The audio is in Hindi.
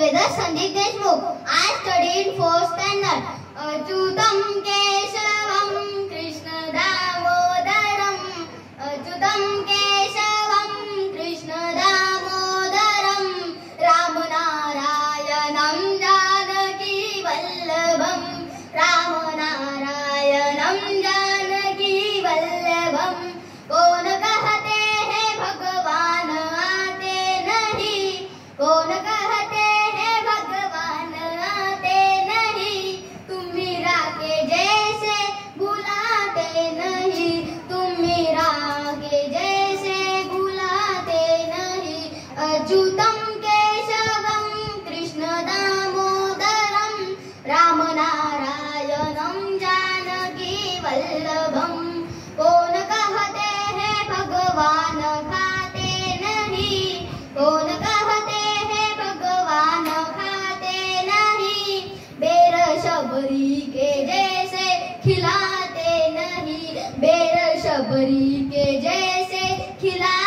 Vedha Sandeep Deshmukh. I studied in 4th standard. Achyutam Keshavam Krishna Damodaram. Achyutam Keshavam Krishna Damodaram. Ram Narayanam Janaki Vallabham. Ram Narayanam Janaki Vallabham. कौन कहते हैं भगवान आते नहीं, कौन कहते हैं भगवान आते नहीं, तुम मीरा के जैसे बुलाते नहीं, तुम मीरा के जैसे बुलाते नहीं। अच्युतम केशवम कृष्ण दामोदरम राम नारायणम जानकी वल्लभम। कौन कहते हैं भगवान खाते नहीं, कौन कहते हैं भगवान खाते नहीं, बेर शबरी के जैसे खिलाते नहीं, बेर शबरी के जैसे खिला